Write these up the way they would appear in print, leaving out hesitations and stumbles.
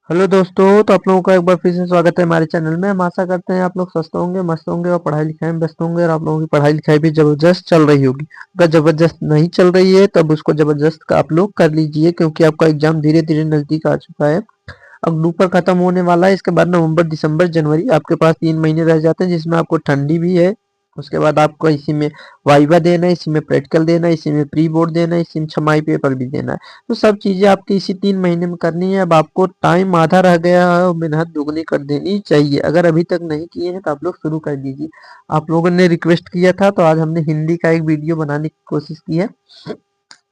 Hello दोस्तों, तो आप लोगों का एक बार फिर से स्वागत है हमारे चैनल में। हम आशा करते हैं आप लोग स्वस्थ होंगे, मस्त होंगे और पढ़ाई लिखाई में व्यस्त होंगे और आप लोगों की पढ़ाई लिखाई भी जबरदस्त चल रही होगी। अगर जबरदस्त नहीं चल रही है तब उसको जबरदस्त का आप लोग कर लीजिए, क्योंकि आपका एग्जाम धीरे धीरे नजदीक आ चुका है। अक्टूबर खत्म होने वाला है, इसके बाद नवंबर दिसंबर जनवरी आपके पास 3 महीने रह जाते हैं, जिसमें आपको ठंडी भी है। उसके बाद आपको इसी में वाइवा देना है, इसी में प्रैक्टिकल देना है, इसी में प्री बोर्ड देना है, इसी में छमाई पेपर भी देना है। तो सब चीजें आपकी इसी 3 महीने में करनी है। अब आपको टाइम आधा रह गया है और मेहनत दुगनी कर देनी चाहिए। अगर अभी तक नहीं किए हैं तो आप लोग शुरू कर दीजिए। आप लोगों ने रिक्वेस्ट किया था तो आज हमने हिंदी का एक वीडियो बनाने की कोशिश की है।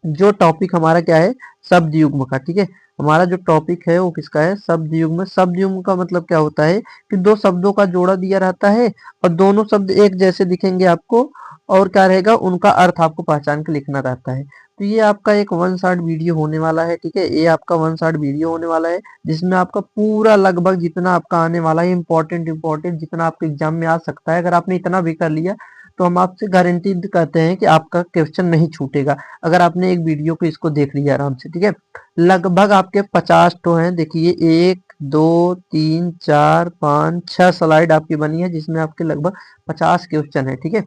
जो टॉपिक हमारा क्या है, शब्द युग्म का। ठीक है, हमारा जो टॉपिक है वो किसका है, शब्द युग्म। शब्द युग्म का मतलब क्या होता है कि दो शब्दों का जोड़ा दिया रहता है और दोनों शब्द एक जैसे दिखेंगे आपको, और क्या रहेगा, उनका अर्थ आपको पहचान के लिखना रहता है। तो ये आपका एक वन शॉट वीडियो होने वाला है। ठीक है, ये आपका वन शॉट वीडियो होने वाला है, जिसमें आपका पूरा लगभग जितना आपका आने वाला है इंपॉर्टेंट जितना आपके एग्जाम में आ सकता है, अगर आपने इतना भी कर लिया तो हम आपसे गारंटी करते हैं कि आपका क्वेश्चन नहीं छूटेगा, अगर आपने एक वीडियो को इसको देख लिया आराम से। ठीक है, लगभग आपके 50 तो हैं। देखिए, 1 2 3 4 5 6 स्लाइड आपकी बनी है, जिसमें आपके लगभग 50 क्वेश्चन है। ठीक है,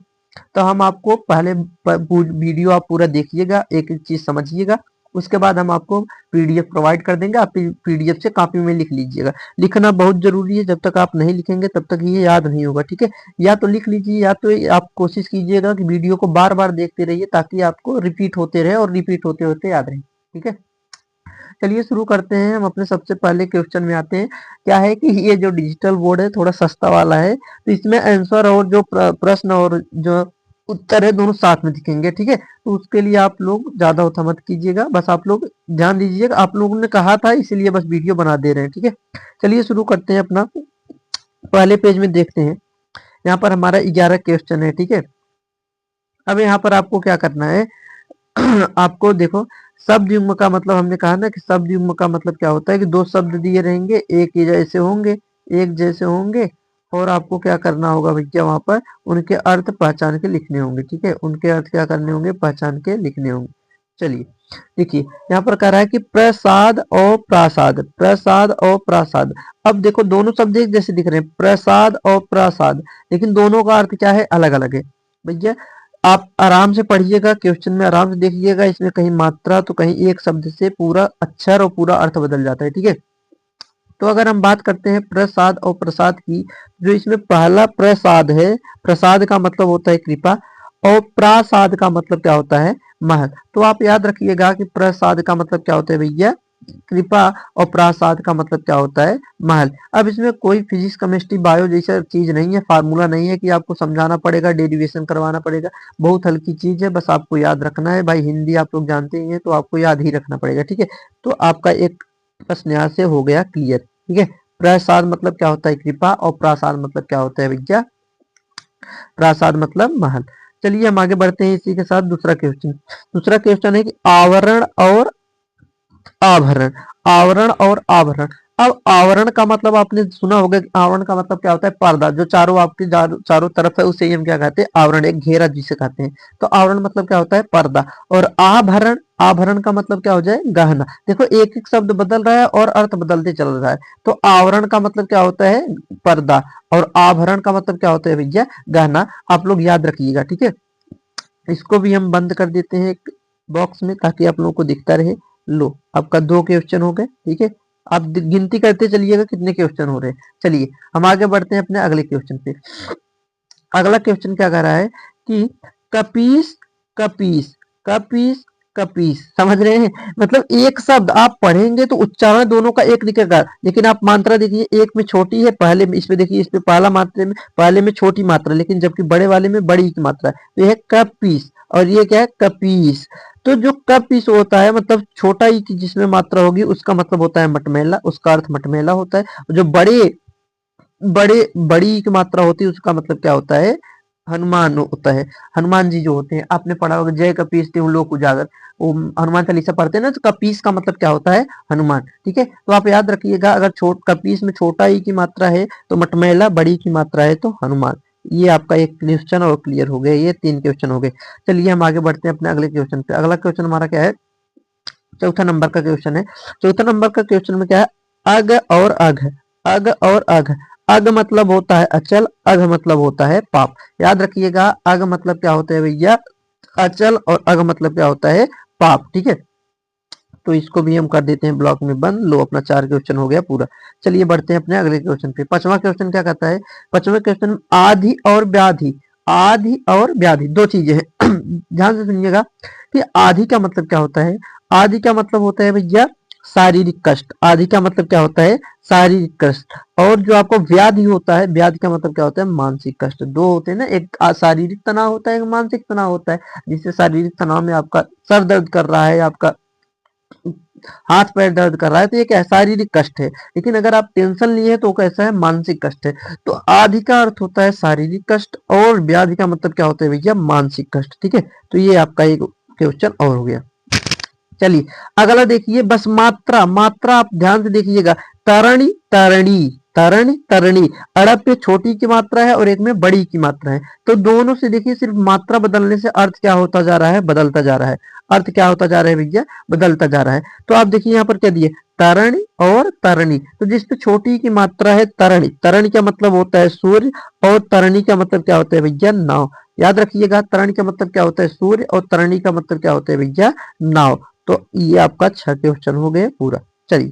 तो हम आपको पहले वीडियो आप पूरा देखिएगा, एक एक चीज समझिएगा। उसके बाद हम आपको पीडीएफ प्रोवाइड कर देंगे, आप पीडीएफ से कॉपी में लिख लीजिएगा। लिखना बहुत जरूरी है, जब तक आप नहीं लिखेंगे तब तक ये याद नहीं होगा। ठीक है, या तो लिख लीजिए या तो आप कोशिश कीजिएगा कि वीडियो को बार बार देखते रहिए, ताकि आपको रिपीट होते रहे और रिपीट होते होते याद रहे। ठीक है, चलिए शुरू करते हैं। हम अपने सबसे पहले क्वेश्चन में आते हैं। क्या है कि ये जो डिजिटल बोर्ड है थोड़ा सस्ता वाला है, तो इसमें आंसर और जो प्रश्न और जो उत्तर है दोनों साथ में दिखेंगे। ठीक है, तो उसके लिए आप लोग ज्यादा उठा मत कीजिएगा, बस आप लोग ध्यान दीजिएगा। आप लोगों ने कहा था इसीलिए बस वीडियो बना दे रहे हैं। ठीक है, चलिए शुरू करते हैं। अपना पहले पेज में देखते हैं। यहाँ पर हमारा 11 क्वेश्चन है। ठीक है, अब यहाँ पर आपको क्या करना है आपको देखो, शब्द युग्म का मतलब हमने कहा ना कि शब्द युग्म का मतलब क्या होता है कि दो शब्द दिए रहेंगे, एक ही जैसे होंगे, एक जैसे होंगे, और आपको क्या करना होगा भैया, वहां पर उनके अर्थ पहचान के लिखने होंगे। ठीक है, उनके अर्थ क्या करने होंगे, पहचान के लिखने होंगे। चलिए देखिए, यहाँ पर कह रहा है कि प्रसाद और प्रासाद, प्रसाद और प्रासाद। अब देखो, दोनों शब्द एक जैसे दिख रहे हैं, प्रसाद और प्रासाद, लेकिन दोनों का अर्थ क्या है, अलग अलग है। भैया आप आराम से पढ़िएगा, क्वेश्चन में आराम से देखिएगा, इसमें कहीं मात्रा तो कहीं एक शब्द से पूरा अक्षर और पूरा अर्थ बदल जाता है। ठीक है, तो अगर हम बात करते हैं प्रसाद और प्रसाद की, जो इसमें पहला प्रसाद है, प्रसाद का मतलब होता है कृपा, और प्रासाद का मतलब क्या होता है, महल। तो आप याद रखिएगा कि प्रसाद का मतलब क्या होता है भैया, कृपा, और प्रासाद का मतलब क्या होता है, महल। अब इसमें कोई फिजिक्स केमिस्ट्री बायो जैसा चीज नहीं है, फार्मूला नहीं है कि आपको समझाना पड़ेगा, डेरिवेशन करवाना पड़ेगा। बहुत हल्की चीज है, बस आपको याद रखना है। भाई हिंदी आप लोग जानते ही हैं, तो आपको याद ही रखना पड़ेगा। ठीक है, तो आपका एक प्रश्न यहाँ से हो गया क्लियर। ठीक है, प्रसाद मतलब क्या होता है, कृपा, और प्रासाद मतलब क्या होता है भैया, प्रासाद मतलब महल। चलिए हम आगे बढ़ते हैं इसी के साथ। दूसरा क्वेश्चन, दूसरा क्वेश्चन है कि आवरण और आभरण, आवरण और आभरण। अब आवरण का मतलब आपने सुना होगा कि आवरण का मतलब क्या होता है, पर्दा, जो चारों आपके चारों तरफ है उसे ही हम क्या कहते हैं, आवरण, एक घेरा जिसे कहते हैं। तो आवरण मतलब क्या होता है, पर्दा। और आभरण, आभरण का मतलब क्या हो जाए, गहना। देखो एक एक शब्द बदल रहा है और अर्थ बदलते चल रहा है। तो आवरण का मतलब क्या होता है, पर्दा, और आभरण का मतलब क्या होता है भैया, गहना। आप लोग याद रखिएगा। ठीक है, इसको भी हम बंद कर देते हैं एक बॉक्स में, ताकि आप लोगों को दिखता रहे। लो, आपका 2 क्वेश्चन हो गए। ठीक है, आप गिनती करते चलिएगा कितने क्वेश्चन हो रहे हैं। चलिए हम आगे बढ़ते हैं अपने अगले क्वेश्चन पे। अगला क्वेश्चन क्या कह रहा है कि कपीस, कपीस, कपीस, कपीस, समझ रहे हैं। मतलब एक शब्द आप पढ़ेंगे तो उच्चारण दोनों का एक दिखेगा, लेकिन आप मात्रा देखिए, एक में छोटी है, पहले में इसमें देखिए, इसमें पहला मात्रा में, पहले में छोटी मात्रा, लेकिन जबकि बड़े वाले में बड़ी की मात्रा है। तो यह है कपीस और ये क्या है, कपीस। तो जो कपीस होता है मतलब छोटा ई की जिसमें मात्रा होगी, उसका मतलब होता है मटमैला, उसका अर्थ मटमैला होता है। जो बड़े बड़े बड़ी की मात्रा होती है, उसका मतलब क्या होता है, हनुमान होता है। हनुमान जी जो होते हैं, आपने पढ़ा होगा, जय कपीस तिहु लोक उजागर, वो हनुमान चालीसा पढ़ते हैं ना, तो कपीस का मतलब क्या होता है, हनुमान। ठीक है, तो आप याद रखिएगा, अगर कपीस में छोटा ई की मात्रा है तो मटमैला, बड़ी की मात्रा है तो हनुमान। ये आपका एक क्वेश्चन और क्लियर हो गया, ये 3 क्वेश्चन हो गए। चलिए हम आगे बढ़ते हैं अपने अगले क्वेश्चन पे। अगला क्वेश्चन हमारा क्या है, चौथा नंबर का क्वेश्चन है। चौथा नंबर का क्वेश्चन में क्या है, अग और अघ, अग और अघ। अग मतलब होता है अचल, अघ मतलब होता है पाप। याद रखिएगा, अग मतलब क्या होता है भैया अचल, और अघ मतलब क्या होता है पाप। ठीक है, तो इसको भी हम कर देते हैं ब्लॉक में बंद। लो, अपना 4 क्वेश्चन हो गया पूरा। चलिए बढ़ते हैं अपने अगले क्वेश्चन पे। 5वां क्वेश्चन क्या कहता है? 5वें क्वेश्चन आधि और व्याधि, आधि और व्याधि दो चीजें हैं। ध्यान से सुनिएगा कि आधि का मतलब क्या होता है। आधि का मतलब होता है भैया शारीरिक कष्ट। आधि का मतलब क्या होता है? शारीरिक कष्ट। और जो आपको व्याधि होता है, व्याधि का मतलब क्या होता है? मानसिक कष्ट। दो होते हैं ना, एक शारीरिक तनाव होता है, एक मानसिक तनाव होता है। जिससे शारीरिक तनाव में आपका सर दर्द कर रहा है, आपका हाथ पैर दर्द कर रहा है, तो ये क्या है? शारीरिक कष्ट है। लेकिन अगर आप टेंशन लिए तो कैसा है? मानसिक कष्ट है। तो आदि का अर्थ होता है शारीरिक कष्ट, और व्याधि का मतलब क्या होता है भैया? मानसिक कष्ट। ठीक है, तो ये आपका एक क्वेश्चन और हो गया। चलिए अगला देखिए, बस मात्रा, मात्रा आप ध्यान से देखिएगा। तरणी, तरणी, तरणी, तरणी। अड़ब पे छोटी की मात्रा है और एक में बड़ी की मात्रा है। तो दोनों से देखिए, सिर्फ मात्रा बदलने से अर्थ क्या होता जा रहा है? बदलता जा रहा है। अर्थ क्या होता जा रहा है भैया? बदलता जा रहा है। तो आप देखिए यहाँ पर क्या दिए? तरणी और तरणी। तो जिसपे छोटी की मात्रा है तरणी, तरणी का मतलब होता है सूर्य, और तरणी का मतलब क्या होता है भैया? नाव। याद रखिएगा, तरणी का मतलब क्या होता है? सूर्य, और तरणी का मतलब क्या होता है भैया? नाव। तो ये आपका 6 क्वेश्चन हो गए पूरा। चलिए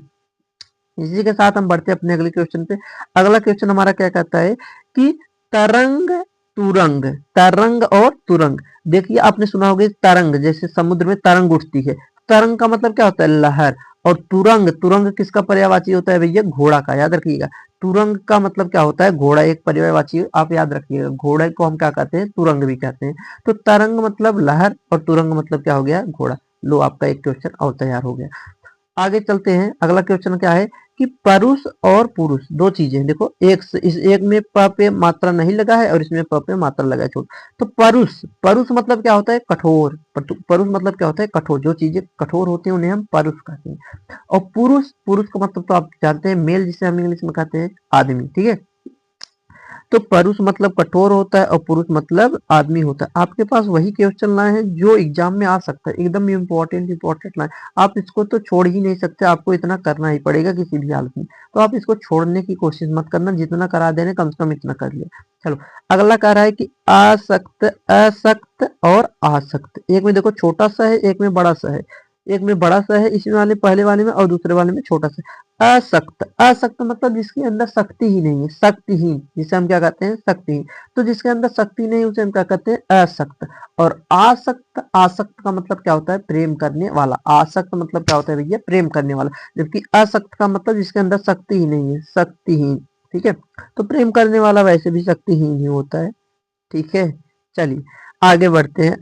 इसी के साथ हम बढ़ते हैं अपने अगले क्वेश्चन पे। अगला क्वेश्चन हमारा क्या कहता है कि तरंग, तुरंग, तरंग और तुरंग। देखिए आपने सुना होगा तरंग, जैसे समुद्र में तरंग उठती है। तरंग का मतलब क्या होता है? लहर। और तुरंग, तुरंग किसका पर्यायवाची होता है भैया? घोड़ा का। याद रखिएगा, तुरंग का मतलब क्या होता है? घोड़ा। एक पर्यायवाची आप याद रखिएगा, घोड़े को हम क्या कहते हैं? तुरंग भी कहते हैं। तो तरंग मतलब लहर, और तुरंग मतलब क्या हो गया? घोड़ा। लो, आपका एक क्वेश्चन और तैयार हो गया। आगे चलते हैं। अगला क्वेश्चन क्या है कि परुष और पुरुष दो चीजें। देखो, इस एक में प पे मात्रा नहीं लगा है, और इसमें प पे मात्रा लगा है छोड़। तो परुष, परुष मतलब क्या होता है? कठोर। परुष मतलब क्या होता है? कठोर। जो चीजें कठोर होती हैं उन्हें हम परुष कहते हैं। और पुरुष, पुरुष का मतलब तो आप जानते हैं, मेल, जिसे हम इंग्लिश में कहते हैं आदमी। ठीक है, तो परुष मतलब कठोर होता है, और पुरुष मतलब आदमी होता है। आपके पास वही क्वेश्चन लाए हैं जो एग्जाम में आ सकता है, एकदम इंपॉर्टेंट इंपॉर्टेंट लाए। आप इसको तो छोड़ ही नहीं सकते, आपको इतना करना ही पड़ेगा किसी भी हालत में। तो आप इसको छोड़ने की कोशिश मत करना, जितना करा देने कम से कम इतना कर लिया। चलो अगला कह रहा है कि आसक्त, असक्त और आसक्त। एक में देखो छोटा सा है, एक में बड़ा सा है। एक में बड़ा सा है इसमें वाले, पहले वाले में, और दूसरे वाले में छोटा सा। असक्त, असक्त मतलब जिसके अंदर शक्ति ही नहीं है, शक्तिहीन, जिसे हम क्या कहते हैं? शक्तिहीन। तो जिसके अंदर शक्ति नहीं उसे हम क्या कहते हैं? अशक्त। और आसक्त, आसक्त का मतलब क्या होता है? प्रेम करने वाला। आसक्त मतलब क्या होता है भैया? प्रेम करने वाला। जबकि असक्त का मतलब जिसके अंदर शक्ति ही नहीं है, शक्तिहीन। ठीक है, तो प्रेम करने वाला वैसे भी शक्तिहीन ही होता है। ठीक है, चलिए आगे बढ़ते हैं।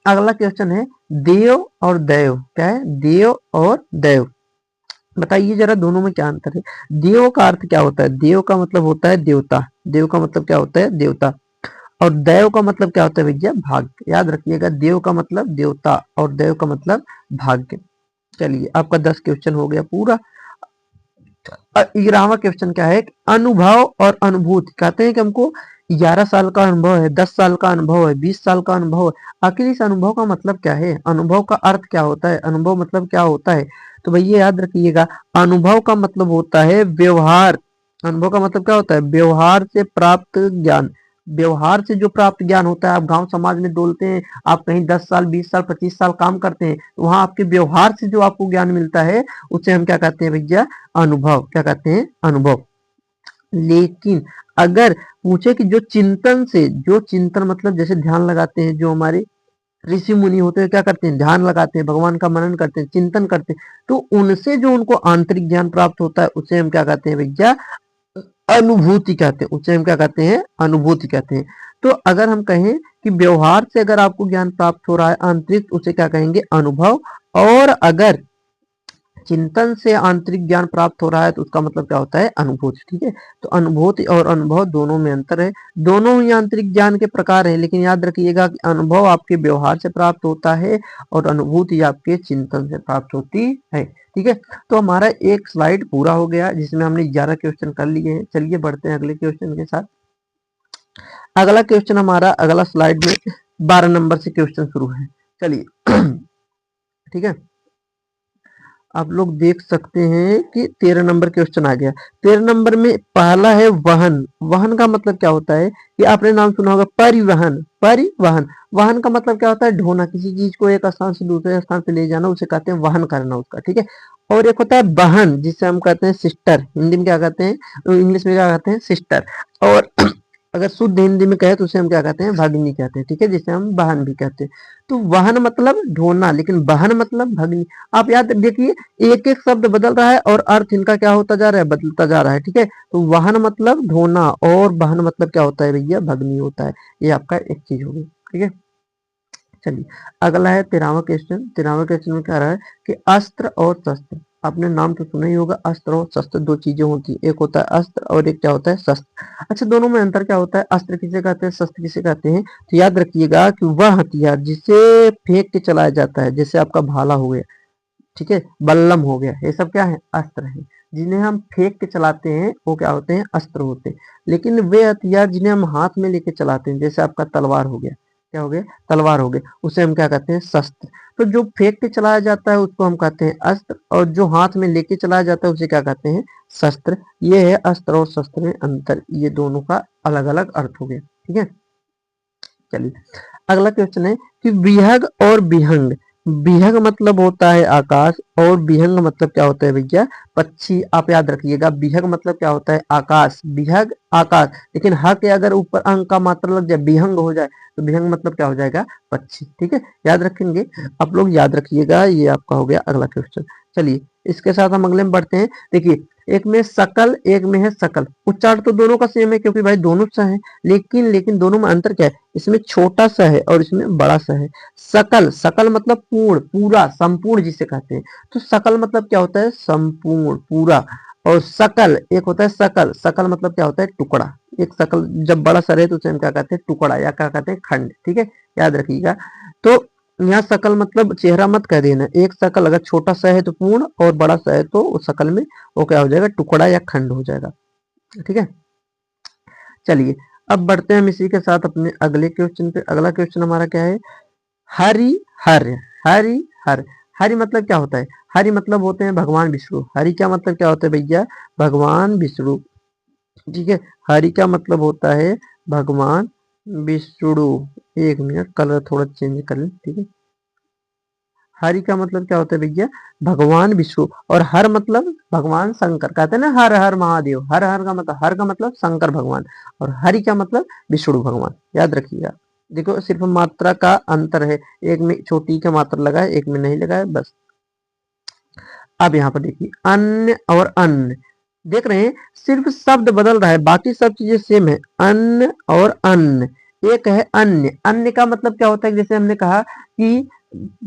अगला क्वेश्चन है देव और दैव। क्या है? देव और दैव। बताइए जरा दोनों में क्या अंतर है? देव का अर्थ क्या होता है? देव का मतलब होता है देवता। देव का मतलब क्या होता है? देवता। और दैव का मतलब क्या होता है भैया? भाग्य। याद रखिएगा, देव का मतलब देवता, और दैव का मतलब भाग्य। चलिए आपका 10 क्वेश्चन हो गया पूरा। 11वां क्वेश्चन क्या है? अनुभव और अनुभूति। कहते हैं कि हमको 11 साल का अनुभव है, 10 साल का अनुभव है, 20 साल का अनुभव है। आखिर इस अनुभव का मतलब क्या है? अनुभव का अर्थ क्या होता है? अनुभव मतलब क्या होता है? तो भैया याद रखिएगा, अनुभव का मतलब होता है व्यवहार। अनुभव का मतलब क्या होता है? व्यवहार से प्राप्त ज्ञान। व्यवहार से जो प्राप्त ज्ञान होता है, आप गांव समाज में डोलते हैं, आप कहीं 10 साल 20 साल 25 साल काम करते हैं, तो वहां आपके व्यवहार से जो आपको ज्ञान मिलता है, उसे हम क्या कहते हैं भैया? अनुभव। क्या कहते हैं? अनुभव। लेकिन अगर पूछे कि जो चिंतन से, जो चिंतन मतलब जैसे ध्यान लगाते हैं, जो हमारे ऋषि मुनि होते हैं क्या करते हैं? ध्यान लगाते हैं, भगवान का मनन करते हैं, चिंतन करते हैं, तो उनसे जो उनको आंतरिक ज्ञान प्राप्त होता है उसे हम क्या कहते हैं भैया? अनुभूति कहते हैं। उसे हम क्या कहते हैं? अनुभूति कहते हैं। तो अगर हम कहें कि व्यवहार से अगर आपको ज्ञान प्राप्त हो रहा है आंतरिक, उसे क्या कहेंगे? अनुभव। और अगर चिंतन से आंतरिक ज्ञान प्राप्त हो रहा है तो उसका मतलब क्या होता है? अनुभूति। ठीक है, तो अनुभूति और अनुभव दोनों में अंतर है। दोनों ही आंतरिक ज्ञान के प्रकार हैं, लेकिन याद रखिएगा कि अनुभव आपके व्यवहार से प्राप्त होता है, और अनुभूति आपके चिंतन से प्राप्त होती है। ठीक है, तो हमारा एक स्लाइड पूरा हो गया जिसमें हमने 11 क्वेश्चन कर लिए हैं। चलिए बढ़ते हैं अगले क्वेश्चन के साथ। अगला क्वेश्चन हमारा अगला स्लाइड में 12 नंबर से क्वेश्चन शुरू है। चलिए ठीक है, आप लोग देख सकते हैं कि 13 नंबर क्वेश्चन आ गया। 13 नंबर में पहला है वहन। वहन का मतलब क्या होता है कि आपने नाम सुना होगा परिवहन। परिवहन, वहन का मतलब क्या होता है? ढोना, किसी चीज को एक स्थान से दूसरे स्थान पे ले जाना, उसे कहते हैं वहन करना उसका, ठीक है। और एक होता है बहन, जिसे हम कहते हैं सिस्टर। हिंदी में क्या कहते हैं, इंग्लिश में क्या कहते हैं? सिस्टर। और अगर शुद्ध हिंदी में कहे तो उसे हम क्या कहते हैं? भगिनी कहते हैं, ठीक है, जिसे हम बहन भी कहते हैं। तो वहन मतलब ढोना, लेकिन बहन मतलब भगिनी। आप याद देखिए, एक एक शब्द बदल रहा है और अर्थ इनका क्या होता जा रहा है? बदलता जा रहा है, ठीक है। तो वाहन मतलब ढोना और बहन मतलब क्या होता है भैया? भगनी होता है। ये आपका एक चीज होगी, ठीक है। चलिए, अगला है 13वां क्वेश्चन। 13वां क्वेश्चन में क्या रहा है कि अस्त्र और शस्त्र। आपने नाम तो सुना ही होगा, अस्त्र और शस्त्र दो चीजें होती है, एक होता है अस्त्र और एक क्या होता है? शस्त्र। अच्छा, दोनों में अंतर क्या होता है? अस्त्र किसे कहते हैं, शस्त्र किसे कहते हैं? तो याद रखिएगा कि वह हथियार जिसे फेंक के चलाया जाता है, जैसे आपका भाला हो गया, ठीक है, बल्लम हो गया, ये सब क्या है? अस्त्र है। जिन्हें हम फेंक के चलाते हैं वो क्या होते हैं? अस्त्र होते हैं। लेकिन वे हथियार जिन्हें हम हाथ में लेके चलाते हैं, जैसे आपका तलवार हो गया, क्या हो गया? तलवार हो गया, उसे हम क्या कहते हैं? शस्त्र। तो जो फेंक के चलाया जाता है उसको हम कहते हैं अस्त्र, और जो हाथ में लेके चलाया जाता है उसे क्या कहते हैं? शस्त्र। ये है अस्त्र और शस्त्र में अंतर, ये दोनों का अलग अलग अर्थ हो गया, ठीक है। चलिए, अगला क्वेश्चन है कि विहग और विहंग। विहग मतलब होता है आकाश, और विहंग मतलब क्या होता है भैया? पक्षी। आप याद रखिएगा, विहग मतलब क्या होता है? आकाश, विहग आकाश। लेकिन ह के अगर ऊपर अंक का मात्रा लग जाए, विहंग हो जाए, तो विहंग मतलब क्या हो जाएगा? पक्षी, ठीक है। याद रखेंगे, आप लोग याद रखिएगा। ये आपका हो गया अगला क्वेश्चन। चलिए, इसके साथ हम अगले में बढ़ते हैं। देखिए, एक में सकल, एक में है सकल। उच्चारण तो दोनों का सेम है, क्योंकि भाई दोनों सा है, लेकिन दोनों में अंतर क्या है? इसमें छोटा सा है और इसमें बड़ा सा है। सकल, सकल मतलब पूर्ण, पूरा, संपूर्ण जिसे कहते हैं। तो सकल मतलब क्या होता है? संपूर्ण, पूरा। और सकल एक होता है सकल, सकल मतलब क्या होता है? टुकड़ा। एक सकल जब बड़ा सा रहे तो उसे हम क्या कहते हैं? टुकड़ा, या क्या कहते हैं? खंड, ठीक है। याद रखिएगा। तो यहाँ सकल मतलब चेहरा मत कह देना। एक सकल अगर छोटा सा है तो पूर्ण, और बड़ा सा है तो उस सकल में वो क्या हो जाएगा? टुकड़ा या खंड हो जाएगा, ठीक है। चलिए, अब बढ़ते हैं हम इसी के साथ अपने अगले क्वेश्चन पे। अगला क्वेश्चन हमारा क्या है? हरि हर। हरि हर। हरि मतलब क्या होता है? हरि मतलब होते हैं भगवान विष्णु। हरि का मतलब क्या होता है भैया? भगवान विष्णु, ठीक है। हरि का मतलब होता है भगवान विष्णु। एक मिनट, कलर थोड़ा चेंज कर लें, ठीक है। हरि का मतलब क्या होता है भैया? भगवान विष्णु। और हर मतलब भगवान शंकर। कहते हैं ना हर हर महादेव। हर हर का मतलब, हर का मतलब शंकर भगवान, और हरि का मतलब विष्णु भगवान। याद रखिएगा। देखो, सिर्फ मात्रा का अंतर है, एक में छोटी का मात्रा लगा है, एक में नहीं लगा है, बस। अब यहाँ पर देखिए, अन्य और अन्न। देख रहे हैं, सिर्फ शब्द बदल रहा है, बाकी सब चीजें सेम है। अन्न और अन्न। एक है अन्य। अन्य का मतलब क्या होता है? जैसे हमने कहा कि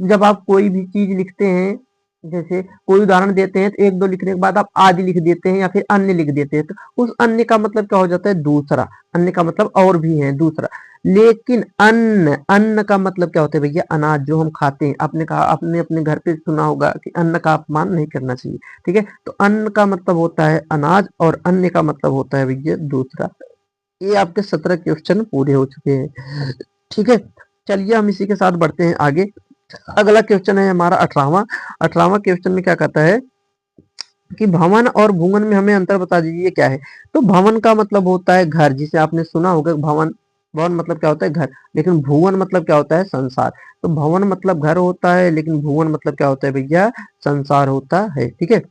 जब आप कोई भी चीज लिखते हैं, जैसे कोई उदाहरण देते हैं, तो एक दो लिखने के बाद आप आदि लिख देते हैं या फिर अन्य लिख देते हैं, तो उस अन्य का मतलब क्या हो जाता है? दूसरा। अन्य का मतलब और भी है, दूसरा। लेकिन अन्न, अन्न का मतलब क्या होता है भैया? अनाज, जो हम खाते हैं। आपने कहा, आपने अपने घर पे सुना होगा कि अन्न का अपमान नहीं करना चाहिए, ठीक है। तो अन्न का मतलब होता है अनाज, और अन्य का मतलब होता है भैया दूसरा। ये आपके 17 क्वेश्चन पूरे हो चुके हैं, ठीक है। चलिए, हम इसी के साथ बढ़ते हैं आगे। अगला क्वेश्चन है हमारा 18वां। 18वां क्वेश्चन में क्या कहता है कि भवन और भुवन में हमें अंतर बता दीजिए क्या है। तो भवन का मतलब होता है घर, जिसे आपने सुना होगा भवन। भवन मतलब क्या होता है? घर। लेकिन भुवन मतलब क्या होता है? संसार। तो भवन मतलब घर होता है, लेकिन भुवन मतलब क्या होता है भैया? संसार होता है, ठीक है।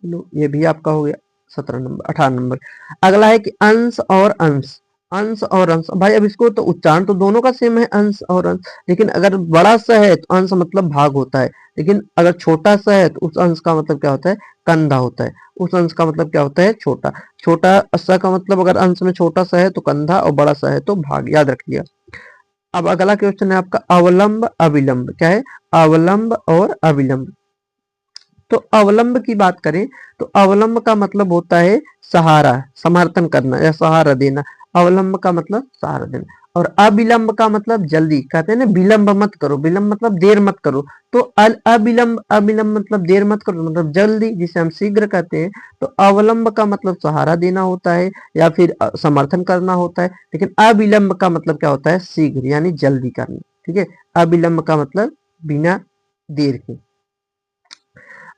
लो, ये भी आपका हो गया 17 नंबर। 18 नंबर। अगला है कि अंश और अंश। अंश और अंश, भाई अब इसको तो उच्चारण तो दोनों का सेम है, अंश और अंश। लेकिन अगर बड़ा सा है तो अंश मतलब भाग होता है, लेकिन अगर छोटा सा है तो उस अंश का मतलब क्या होता है? कंधा होता है। उस अंश का मतलब क्या होता है? छोटा। छोटा सा का मतलब, अगर अंश में छोटा सा है तो कंधा, और बड़ा सा है तो भाग। याद रखिएगा। अब अगला क्वेश्चन है आपका अवलंब अविलंब। क्या है? अवलंब और अविलंब। तो अवलंब की बात करें तो अवलंब का मतलब होता है सहारा, समर्थन करना या सहारा देना। अवलंब का मतलब सहारा देना। और अविलंब का मतलब जल्दी। कहते हैं ना, विलंब मत करो, विलंब मतलब देर मत करो। तो अविलंब, अविलंब मतलब देर मत करो, मतलब जल्दी, जिसे हम शीघ्र कहते हैं। तो अवलंब का मतलब सहारा देना होता है, या फिर समर्थन करना होता है। लेकिन अविलंब का मतलब क्या होता है? शीघ्र, यानी जल्दी करना, ठीक है। अविलंब का मतलब बिना देर के।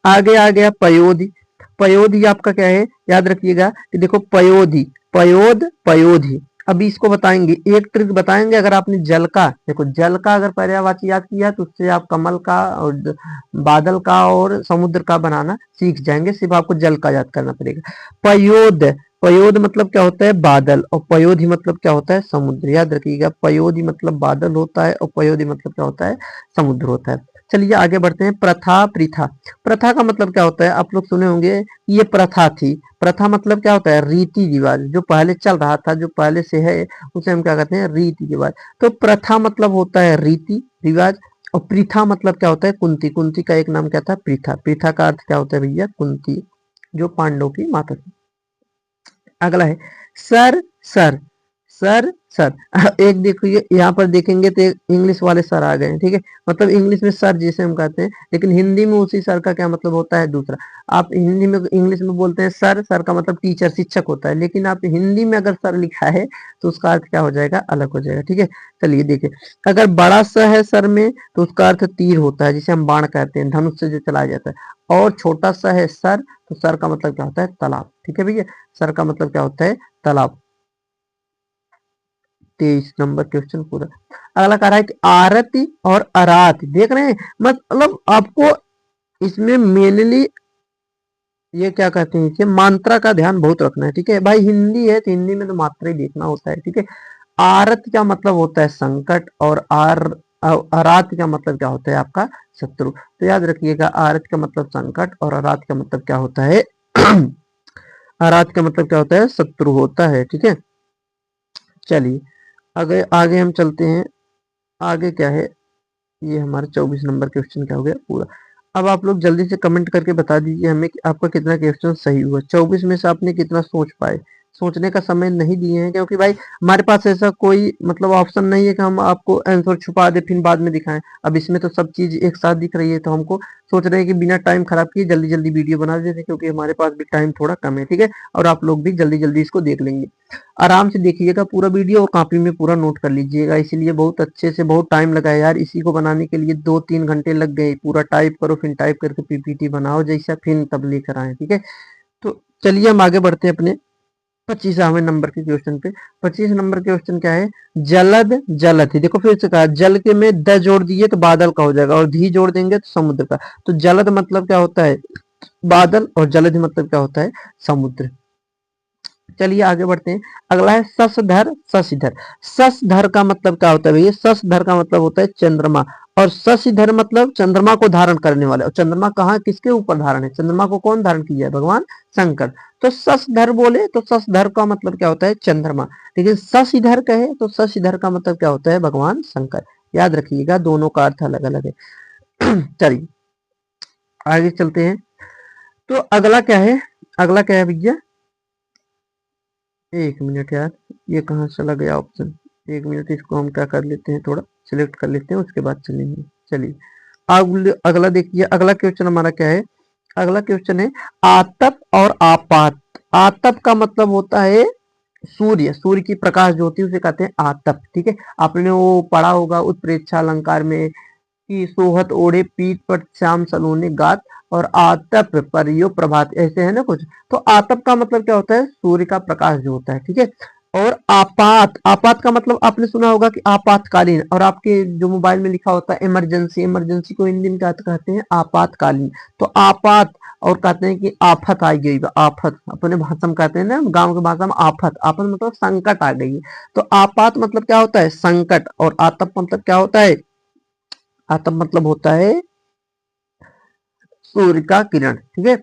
आगे आ गया पयोधि। पयोधि आपका क्या है, याद रखिएगा कि देखो पयोधि, पयोद पयोधि। अभी इसको बताएंगे, एक ट्रिक बताएंगे। अगर आपने जल का, देखो जल का अगर पर्यायवाची याद किया तो उससे आप कमल का और बादल का और समुद्र का बनाना सीख जाएंगे। सिर्फ आपको जल का याद करना पड़ेगा। पयोद, पयोद मतलब क्या होता है, बादल, और पयोधि मतलब क्या होता है, समुद्र। याद रखिएगा, पयोधि मतलब बादल होता है और पयोधि मतलब क्या होता है, समुद्र होता है। चलिए आगे बढ़ते हैं। प्रथा प्रथा, प्रथा का मतलब क्या होता है, आप लोग सुने होंगे ये प्रथा थी। प्रथा मतलब क्या होता है, रीति रिवाज, जो पहले चल रहा था, जो पहले से है, उसे हम क्या कहते हैं, रीति रिवाज। तो प्रथा मतलब होता है रीति रिवाज, और प्रथा मतलब क्या होता है, कुंती। कुंती का एक नाम क्या था, प्रथा। प्रथा का अर्थ क्या होता है भैया, कुंती, जो पांडव की माता थी। अगला है सर सर, सर सर। एक देखिए यहाँ पर देखेंगे तो इंग्लिश वाले सर आ गए हैं, ठीक है। मतलब इंग्लिश में सर जिसे हम कहते हैं, लेकिन हिंदी में उसी सर का क्या मतलब होता है, दूसरा। आप हिंदी में इंग्लिश में बोलते हैं सर, सर का मतलब टीचर, शिक्षक होता है। लेकिन आप हिंदी में अगर सर लिखा है तो उसका अर्थ क्या हो जाएगा, अलग हो जाएगा, ठीक है। चलिए देखिए, अगर बड़ा स है सर में तो उसका अर्थ तीर होता है, जिसे हम बाण कहते हैं, धनुष से जो चलाया जाता है। और छोटा सा है सर, तो सर का मतलब क्या होता है, तालाब, ठीक है भैया। सर का मतलब क्या होता है, तालाब। 23 नंबर क्वेश्चन पूरा। अगला कह रहा है कि आरती और अराती, देख रहे हैं, मतलब आपको इसमें मेनली ये क्या कहते हैं, इसे मात्रा का ध्यान बहुत रखना है, ठीक है भाई। हिंदी है तो हिंदी में तो मात्रा ही देखना होता है, ठीक है। आरत का मतलब होता है संकट, और अरात का मतलब क्या होता है, आपका शत्रु। तो याद रखिएगा, आरत का मतलब संकट और अरात का मतलब क्या होता है, अरात का मतलब क्या होता है, शत्रु होता है, ठीक है। चलिए आगे आगे हम चलते हैं। आगे क्या है, ये हमारा 24 नंबर क्वेश्चन क्या हो गया पूरा। अब आप लोग जल्दी से कमेंट करके बता दीजिए हमें कि आपका कितना क्वेश्चन सही हुआ, 24 में से आपने कितना सोच पाए। सोचने का समय नहीं दिए हैं, क्योंकि भाई हमारे पास ऐसा कोई मतलब ऑप्शन नहीं है कि हम आपको आंसर छुपा दे फिर बाद में दिखाएं। अब इसमें तो सब चीज एक साथ दिख रही है, तो हमको सोच रहे हैं कि बिना टाइम खराब किए जल्दी जल्दी वीडियो बना देते हैं, क्योंकि हमारे पास भी टाइम थोड़ा कम है, ठीक है। और आप लोग भी जल्दी जल्दी इसको देख लेंगे। आराम से देखिएगा पूरा वीडियो और कॉपी में पूरा नोट कर लीजिएगा। इसीलिए बहुत अच्छे से, बहुत टाइम लगा है यार, इसी को बनाने के लिए 2-3 घंटे लग गए। पूरा टाइप करो, फिर टाइप करके पीपीटी बनाओ जैसा, फिर तब लेकर आए, ठीक है। तो चलिए हम आगे बढ़ते हैं अपने 25वें नंबर के क्वेश्चन पे। 25 नंबर क्वेश्चन क्या है, जलद जलधि। देखो फिर से कहा, जल के में द जोड़ दिए तो बादल का हो जाएगा, और धी जोड़ देंगे तो समुद्र का। तो जलद मतलब क्या होता है, बादल, और जलधि मतलब क्या होता है, समुद्र। चलिए आगे बढ़ते हैं। अगला है शशधर शशिधर। शशधर का मतलब क्या होता है भैया, शशधर का मतलब होता है चंद्रमा, और शशिधर मतलब चंद्रमा को धारण करने वाला। और चंद्रमा कहाँ, किसके ऊपर धारण है, चंद्रमा को कौन धारण किया है, भगवान शंकर। तो शशधर बोले तो शशधर का मतलब क्या होता है, चंद्रमा। लेकिन शशिधर कहे तो शशिधर का मतलब क्या होता है, भगवान शंकर। याद रखिएगा, दोनों का अर्थ अलग अलग है। चलिए आगे चलते हैं। तो अगला क्या है, अगला क्या है भैया, 1 मिनट यार, ये कहाँ चला गया ऑप्शन। 1 मिनट, इसको हम क्या कर लेते हैं, थोड़ा सिलेक्ट कर लेते हैं, उसके बाद चलेंगे। चलिए अगला देखिए, अगला क्वेश्चन हमारा क्या है। अगला क्वेश्चन है आतप और आपात। आतप का मतलब होता है सूर्य, सूर्य की प्रकाश जो होती है उसे कहते हैं आतप, ठीक है। आपने वो पढ़ा होगा उत्प्रेक्षा अलंकार में कि सोहत ओढ़े पीठ पर श्याम सलोने गात, और आतप परियो प्रभात, ऐसे है ना कुछ। तो आतप का मतलब क्या होता है, सूर्य का प्रकाश जो होता है, ठीक है। और आपात, आपात का मतलब आपने सुना होगा कि आपातकालीन, और आपके जो मोबाइल में लिखा होता है इमरजेंसी, इमरजेंसी को हिंदी में क्या कहते हैं, आपातकालीन। तो आपात, और कहते हैं कि आफत आ गई, आफत अपने भाषा में कहते हैं ना, गांव की भाषा में आफत, आफत मतलब संकट आ गई है। तो आपात मतलब क्या होता है, संकट, और आतप मतलब क्या होता है, आतप मतलब होता है सूर्य का किरण, ठीक है।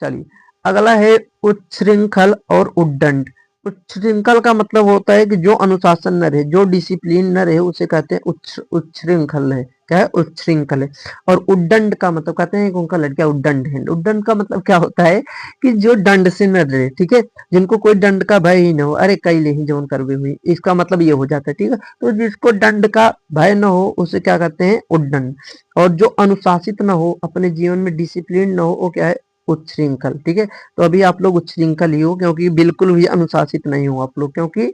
चलिए अगला है उच्छृंखल और उद्दंड। उच्छृंखल का मतलब होता है कि जो अनुशासन न रहे, जो डिसिप्लिन न रहे, उसे कहते हैं उच्छृंखल है, क्या है, उच्छृंखल है। और उद्दंड का मतलब कहते हैं कि उनका लड़का उद्दंड है। उद्दंड का मतलब क्या होता है कि जो दंड से न रहे, ठीक है, जिनको कोई दंड का भय ही न हो, अरे कई ले ही जो करवे हुई, इसका मतलब ये हो जाता है, ठीक है। तो जिसको दंड का भय न हो उसे क्या कहते हैं, उद्दंड। और जो अनुशासित न हो, अपने जीवन में डिसिप्लिन न हो, वो क्या है, उच्छृंखल, ठीक है। तो अभी आप लोग उच्छृंखल ही हो, क्योंकि बिल्कुल भी अनुशासित नहीं हो आप लोग, क्योंकि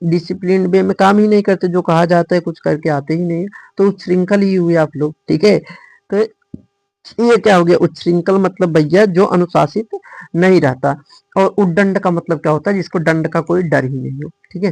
डिसिप्लिन वे में काम ही नहीं करते, जो कहा जाता है कुछ करके आते ही नहीं। तो उच्छृंखल ही हुए आप लोग, ठीक है। तो ये क्या हो गया, उच्छृंखल मतलब भैया जो अनुशासित नहीं रहता। और उद्दंड का मतलब क्या होता है, जिसको दंड का कोई डर ही नहीं हो। ठीक है,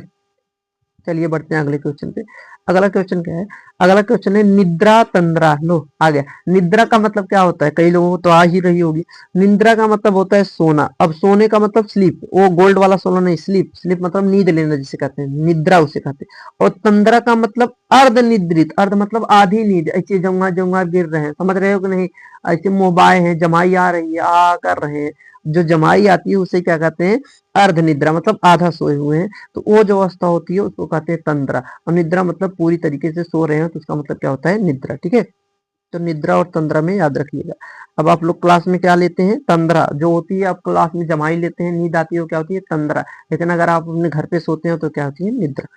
चलिए बढ़ते हैं अगले क्वेश्चन पे। अगला क्वेश्चन क्या है, अगला क्वेश्चन है निद्रा तंद्रा। लो आ गया। निद्रा का मतलब क्या होता है, कई लोगों को तो आ ही रही होगी। निद्रा का मतलब होता है सोना। अब सोने का मतलब स्लीप, वो गोल्ड वाला सोना नहीं, स्लीप। स्लीप मतलब नींद लेना जिसे कहते हैं, निद्रा उसे कहते हैं। और तंद्रा का मतलब अर्ध निद्रित, अर्ध मतलब आधी नींद। ऐसे जमुआ जमुआ गिर रहे हैं, समझ रहे हो कि नहीं। ऐसे मोबाइल है, जमाई आ रही है, आ कर रहे हैं। जो जमाई आती है उसे क्या कहते हैं, अर्ध निद्रा, मतलब आधा सोए हुए हैं। तो वो जो अवस्था होती है उसको कहते हैं तंद्रा। और निद्रा मतलब पूरी तरीके से सो रहे हैं, तो उसका मतलब क्या होता है, निद्रा। ठीक है, तो निद्रा और तंद्रा में याद रखिएगा। अब आप लोग क्लास में क्या लेते हैं, तंद्रा जो होती है। आप क्लास में जमाई लेते हैं, नींद आती है, वो क्या होती है, तंद्रा। लेकिन अगर आप अपने घर पे सोते हो तो क्या होती है, निद्रा।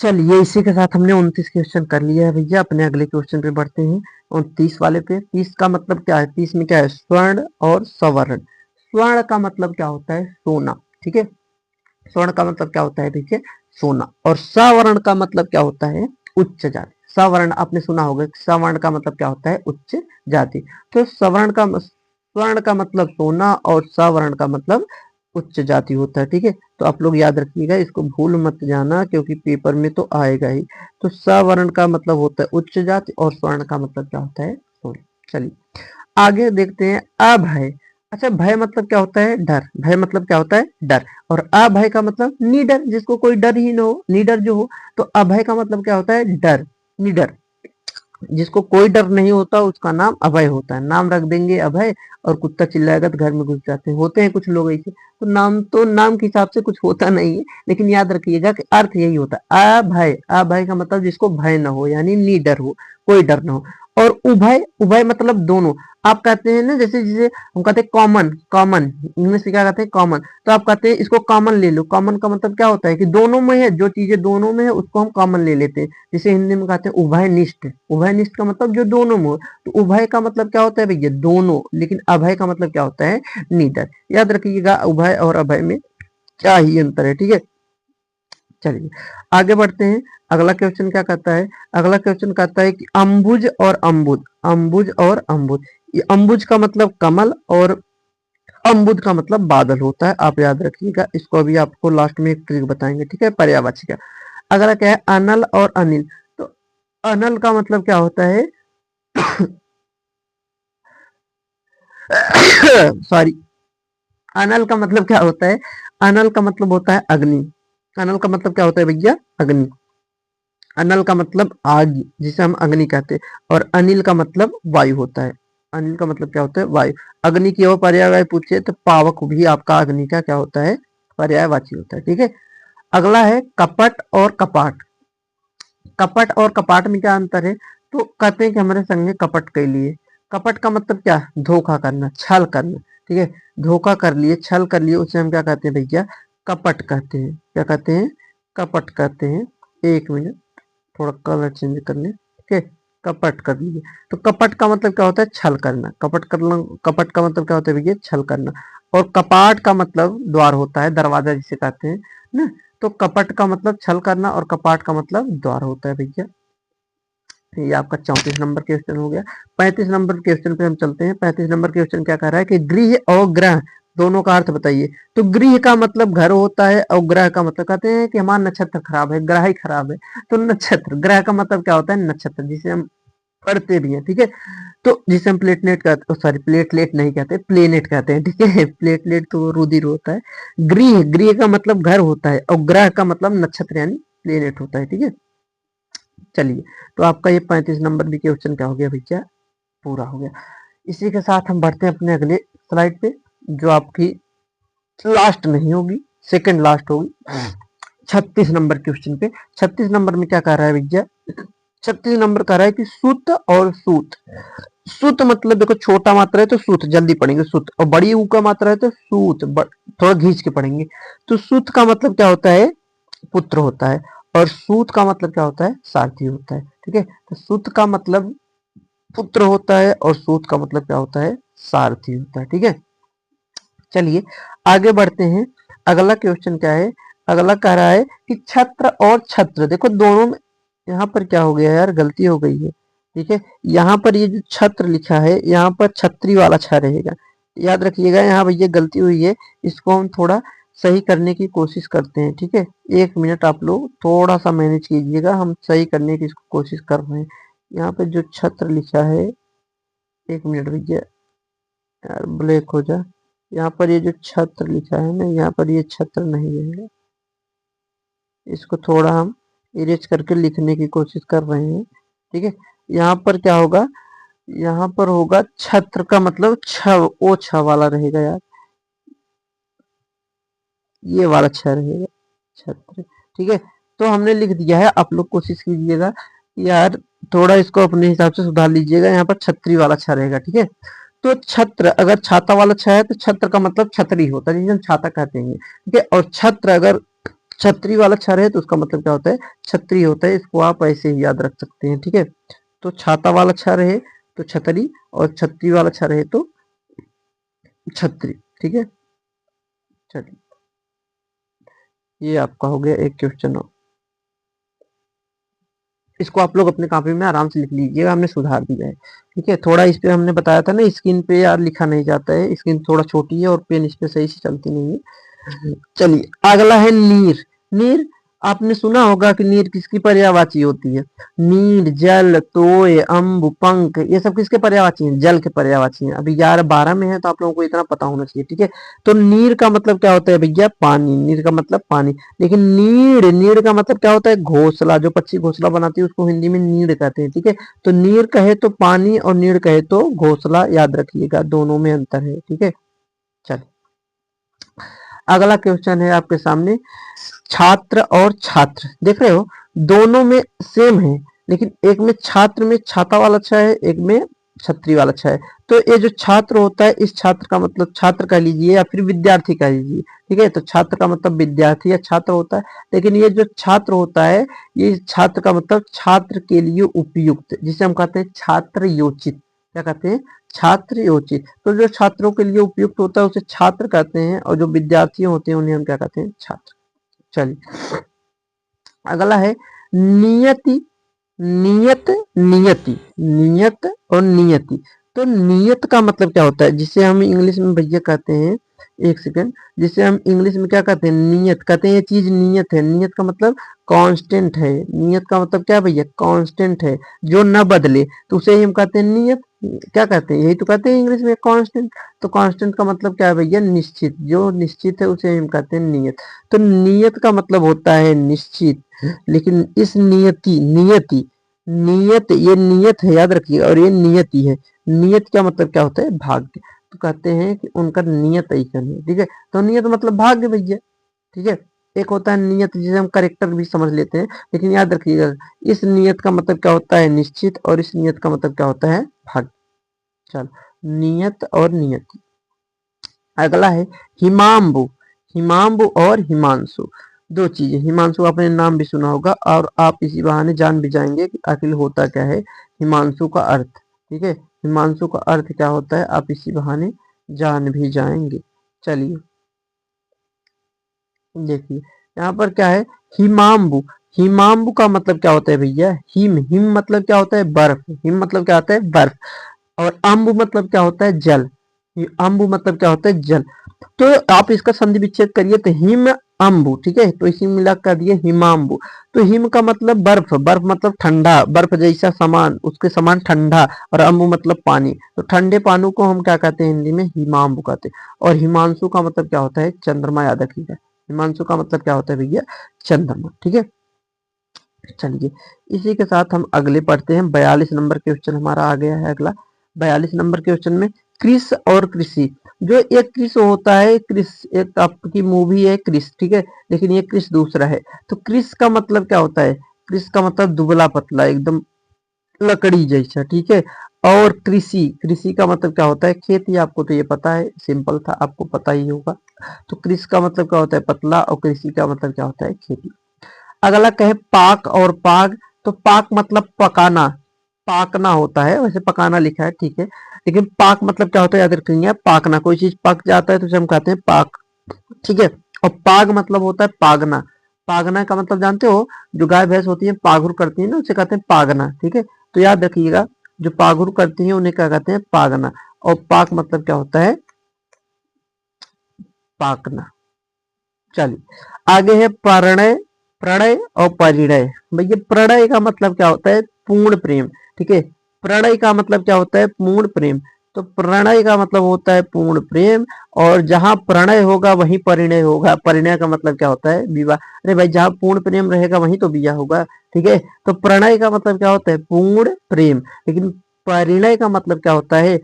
चलिए इसी के साथ हमने 29 क्वेश्चन कर लिया है भैया। अपने अगले क्वेश्चन पे बढ़ते हैं, 29 वाले पे। 30 का मतलब क्या है, 30 में क्या है, स्वर्ण और सवर्ण। स्वर्ण का मतलब क्या होता है, सोना। ठीक है, स्वर्ण का मतलब क्या होता है, देखिए सोना। और सवर्ण का मतलब क्या होता है, उच्च जाति। सवर्ण आपने सुना होगा, सवर्ण का मतलब क्या होता है, उच्च जाति। तो स्वर्ण का मतलब सोना और सवर्ण का मतलब उच्च जाति होता है। ठीक है, तो आप लोग याद रखिएगा, इसको भूल मत जाना क्योंकि पेपर में तो आएगा ही। तो सवर्ण का मतलब होता है उच्च जाति और स्वर्ण का मतलब क्या होता है, सोना। चलिए आगे देखते हैं, अभय। अच्छा, भय मतलब क्या होता है, डर। भय मतलब क्या होता है, डर। और अभय का मतलब निडर, जिसको कोई डर ही ना हो, निडर जो हो। तो अभय का मतलब क्या होता है, डर, निडर। जिसको कोई डर नहीं होता उसका नाम अभय होता है। नाम रख देंगे अभय, और कुत्ता चिल्लाएगा तो घर में घुस जाते हैं, होते हैं कुछ लोग ऐसे। तो नाम के हिसाब से कुछ होता नहीं है, लेकिन याद रखिएगा कि अर्थ यही होता है अभय। अभय का मतलब जिसको भय न हो, यानी निडर हो, कोई डर ना हो। और उभय, उभय मतलब दोनों। आप कहते हैं ना, जैसे जैसे हम कहते हैं कॉमन, कॉमन इंग्लिश में क्या कहते हैं, कॉमन। तो आप कहते हैं इसको कॉमन ले लो। कॉमन का मतलब क्या होता है कि दोनों में है, जो चीजें दोनों में है उसको हम कॉमन ले लेते हैं। जैसे हिंदी में कहते हैं उभयनिष्ठ। उभयनिष्ठ का मतलब जो दोनों में हो। तो उभय का मतलब क्या होता है भैया, दोनों। लेकिन अभय का मतलब क्या होता है, निडर। याद रखिएगा उभय और अभय में क्या ही अंतर है। ठीक है, चलिए आगे बढ़ते हैं। अगला क्वेश्चन क्या कहता है, अगला क्वेश्चन कहता है कि अंबुज और अम्बुज। अंबुज और अम्बुज। ये अंबुज का मतलब कमल और अम्बुज का मतलब बादल होता है। आप याद रखिएगा, इसको अभी आपको लास्ट में एक ट्रिक बताएंगे। ठीक है, पर्यायवाची का। अगला क्या है, अनल और अनिल। तो अनल का मतलब क्या होता है सॉरी, अनल का मतलब क्या होता है, अनल का मतलब होता है अग्नि। अनल का मतलब क्या होता है भैया, अग्नि। अनल का मतलब आग, जिसे हम अग्नि कहते हैं। और अनिल का मतलब वायु होता है। अनिल का मतलब क्या होता है, वायु। अग्नि की और पर्यायवाची पूछे तो पावक भी आपका अग्नि का क्या होता है, पर्यायवाची होता है। ठीक है, अगला है कपट और कपाट। कपट और कपाट में क्या अंतर है, तो कहते हैं कि हमारे संग में कपट के लिए। कपट का मतलब क्या, धोखा करना, छल करना। ठीक है, धोखा कर लिए, छल कर लिए, उसे हम क्या कहते हैं भैया, कपट कहते हैं। क्या कहते हैं, कपट कहते हैं। एक मिनट, थोड़ा कलर चेंज कर लें। ठीक है, कपट कर लिए। तो कपट का मतलब क्या होता है, छल करना। कपट करना, कपट का मतलब क्या होता है भैया, छल करना। और कपाट का मतलब द्वार होता है, दरवाजा जिसे कहते हैं ना। तो कपट का मतलब छल करना और कपाट का मतलब द्वार होता है भैया। ये आपका 34 नंबर क्वेश्चन हो गया। 35 नंबर क्वेश्चन पे हम चलते हैं। 35 नंबर क्वेश्चन क्या कह रहा है कि गृह और ग्रह दोनों का अर्थ बताइए। तो गृह का मतलब घर होता है, और ग्रह का मतलब कहते हैं कि हमारा नक्षत्र खराब है, ग्रह ही खराब है। तो नक्षत्र, ग्रह का मतलब क्या होता है, नक्षत्र, जिसे हम पढ़ते भी हैं। ठीक है, तो जिसे हम प्लेटनेट कहते, सॉरी प्लेटलेट नहीं कहते, प्लेनेट कहते हैं। ठीक है, प्लेटलेट तो रुधिर होता है। गृह, गृह का मतलब घर होता है, और ग्रह का मतलब नक्षत्र यानी प्लेनेट होता है। ठीक है, चलिए तो आपका ये 35 नंबर भी क्वेश्चन क्या हो गया भैया, पूरा हो गया। इसी के साथ हम बढ़ते हैं अपने अगले स्लाइड पे, जो आपकी लास्ट नहीं होगी, सेकंड लास्ट होगी। 36 नंबर क्वेश्चन पे। 36 नंबर में क्या कह रहा है भैया, 36 नंबर कह रहा है कि सुत और सूत। सुत मतलब देखो छोटा मात्रा है तो सूत, जल्दी पढ़ेंगे सूत। और बड़ी ऊ का मात्रा है तो सूत, थोड़ा घींच के पढ़ेंगे। तो सूत का मतलब क्या होता है, पुत्र होता है। और सूत का मतलब क्या होता है, सारथी होता है। ठीक है, तो सूत का मतलब पुत्र होता है, और सूत का मतलब क्या होता है, सारथी होता है। ठीक है, चलिए आगे बढ़ते हैं। अगला क्वेश्चन क्या है, अगला कह रहा है कि छत्र और छत्र। देखो दोनों में, यहाँ पर क्या हो गया यार, गलती हो गई है। ठीक है। यहाँ पर ये जो छत्र लिखा है, यहाँ पर छतरी वाला छ रहेगा, याद रखिएगा। यहाँ भैया गलती हुई है, इसको हम थोड़ा सही करने की कोशिश करते हैं। ठीक है, 1 मिनट आप लोग थोड़ा सा मैनेज कीजिएगा, हम सही करने की कोशिश कर रहे हैं। यहाँ पे जो छत्र लिखा है, 1 मिनट भैया, यार ब्लैक हो जा। यहाँ पर ये जो छत्र लिखा है ना, यहाँ पर ये छत्र नहीं है, इसको थोड़ा हम इरेज करके लिखने की कोशिश कर रहे हैं। ठीक है, यहाँ पर क्या होगा, यहाँ पर होगा छत्र का मतलब छ, ओ छ वाला रहेगा यार, ये वाला छ रहेगा, छत्र। ठीक है, तो हमने लिख दिया है, आप लोग कोशिश कीजिएगा यार, थोड़ा इसको अपने हिसाब से सुधार लीजिएगा। यहाँ पर छतरी वाला छ रहेगा। ठीक है, तो छत्र अगर छाता वाला छ है तो छत्र का मतलब छतरी होता है, जिसे हम छाता कहते हैं। ठीक है, और छत्र अगर छतरी वाला छ है तो उसका मतलब क्या होता है, छतरी होता है। इसको आप ऐसे ही याद रख सकते हैं। ठीक है, तो छाता वाला छ रहे तो छतरी, और छतरी वाला छ रहे तो छतरी। ठीक है, चलिए, ये आपका हो गया एक क्वेश्चन। इसको आप लोग अपने कॉपी में आराम से लिख लीजिएगा, हमने सुधार दिया है। ठीक है, थोड़ा इस पे हमने बताया था ना, स्क्रीन पे यार लिखा नहीं जाता है, स्क्रीन थोड़ा छोटी है और पेन इस पे सही से चलती नहीं है। चलिए, अगला है नीर। नीर, आपने सुना होगा कि नीर किसकी पर्यायवाची होती है। नीर, जल, तोय, अम्ब, पंख, ये सब किसके पर्यायवाची हैं, जल के पर्यायवाची हैं। अभी 11-12 में है तो आप लोगों को इतना पता होना चाहिए। ठीक है, तो नीर का मतलब क्या होता है भैया, पानी। नीर का मतलब पानी। लेकिन नीड़, नीड़ का मतलब क्या होता है, घोंसला। जो पक्षी घोंसला बनाती है उसको हिंदी में नीड़ कहते हैं। ठीक है, तो नीर कहे तो पानी और नीड़ कहे तो घोंसला, याद रखिएगा, दोनों में अंतर है। ठीक है, चलिए, अगला क्वेश्चन है आपके सामने, छात्र और छात्र। देख रहे हो, दोनों में सेम है, लेकिन एक में छात्र में छाता वाला अच्छा है, एक में छतरी वाला अच्छा है। तो ये जो छात्र होता है, इस छात्र का मतलब छात्र कह लीजिए या फिर विद्यार्थी कह लीजिए। ठीक है, तो छात्र का मतलब विद्यार्थी या छात्र होता है। लेकिन ये जो छात्र होता है, ये छात्र का मतलब छात्र के लिए उपयुक्त, जिसे हम कहते हैं छात्र योचित। क्या कहते हैं, छात्र योचित। तो जो छात्रों के लिए उपयुक्त होता है उसे छात्र कहते हैं, और जो विद्यार्थी होते हैं उन्हें हम क्या कहते हैं, छात्र। चलिए, अगला है नियति। नियत, नियति, नियत और नियति। तो नियत का मतलब क्या होता है, जिसे हम इंग्लिश में भैया कहते हैं, एक सेकेंड, जिसे हम इंग्लिश में क्या कहते हैं, नियत कहते हैं। ये चीज नियत है। नियत का मतलब कांस्टेंट है। नियत का मतलब क्या है भैया, कांस्टेंट है, जो न बदले, तो उसे ही हम कहते हैं नियत। क्या कहते हैं, यही तो कहते हैं इंग्लिश में, कांस्टेंट। तो कांस्टेंट का मतलब क्या है भैया, निश्चित। जो निश्चित है उसे हम कहते हैं नियत। तो नियत का मतलब होता है निश्चित। लेकिन इस नियति, नियति, नियत, ये नियत है, याद रखिए, और ये नियति है। नियत का मतलब क्या होता है, भाग्य। तो कहते हैं कि उनका नियत ऐसा है। ठीक है, तो नियत मतलब भाग्य भैया। ठीक है, एक होता है नियत, जिसे हम करेक्टर भी समझ लेते हैं, लेकिन याद रखिएगा, इस नियत का मतलब क्या होता है, निश्चित, और इस नियत का मतलब क्या होता है, भाग्य। चलो, नियत और नियति। अगला है हिमांबु। हिमांबु और हिमांशु, दो चीजें। हिमांशु आपने नाम भी सुना होगा, और आप इसी बहाने जान भी जाएंगे कि आखिर होता क्या है हिमांशु का अर्थ। ठीक है, हिमांशु का अर्थ क्या होता है, आप इसी बहाने जान भी जाएंगे। चलिए, देखिए, यहाँ पर क्या है, हिमांबु। हिमांबु का मतलब क्या होता है भैया, हिम। हिम मतलब क्या होता है, बर्फ। हिम मतलब क्या होता है, बर्फ। और अम्बु मतलब क्या होता है, जल। अम्बु मतलब क्या होता है, जल। तो आप इसका संधि विच्छेद करिए तो हिम अम्बु। ठीक है, तो इसी मिला कर दिए हिमाम्बु। तो हिम का मतलब बर्फ। बर्फ मतलब ठंडा, बर्फ जैसा सामान, उसके समान ठंडा। और अम्बु मतलब पानी। तो ठंडे पानी को हम क्या कहते हैं हिंदी में, हिमाम्बु कहते हैं। और हिमांशु का मतलब क्या होता है, चंद्रमा, याद रखिएगा। हिमांशु का मतलब क्या होता है भैया, चंद्रमा। ठीक है, चलिए, इसी के साथ हम अगले पढ़ते हैं। 42 नंबर क्वेश्चन हमारा आ गया है अगला। 42 नंबर क्वेश्चन में क्रिस और कृषि। जो एक क्रिस होता है, क्रिस एक आपकी मूवी है क्रिस। ठीक है, लेकिन ये क्रिस दूसरा है। तो क्रिस का मतलब क्या होता है, क्रिस का मतलब दुबला पतला, एकदम लकड़ी जैसा। ठीक है, और कृषि, कृषि का मतलब क्या होता है, खेती। आपको तो ये पता है, सिंपल था, आपको पता ही होगा। तो कृषि का मतलब क्या होता है, पतला, और कृषि का मतलब क्या होता है, खेती। अगला कहे पाक और पाग। तो पाक मतलब पकाना, पाकना होता है, वैसे पकाना लिखा है। ठीक है, लेकिन पाक मतलब क्या होता है, याद रखेंगे, पाकना। कोई चीज पक जाता है तो उसे हम कहते हैं पाक। ठीक है, और पाग मतलब होता है पागना। पागना का मतलब जानते हो, जो गाय भैंस होती है पागुर करती है ना, उसे कहते हैं पागना। ठीक है, तो याद रखिएगा जो पागुर करते हैं उन्हें क्या कहते हैं, पागना। और पाक मतलब क्या होता है, पाकना। चलिए आगे है प्रणय, प्रणय और परिणय। भैया प्रणय का मतलब क्या होता है, पूर्ण प्रेम, ठीक है। प्रणय का मतलब क्या होता है, पूर्ण प्रेम। तो प्रणय का मतलब होता है पूर्ण प्रेम, और जहां प्रणय होगा वहीं परिणय होगा। परिणय का मतलब क्या होता है, विवाह। अरे भाई जहां पूर्ण प्रेम रहेगा वहीं तो विवाह होगा, ठीक है। तो प्रणय का मतलब क्या होता है, पूर्ण प्रेम, लेकिन परिणय का मतलब क्या होता है,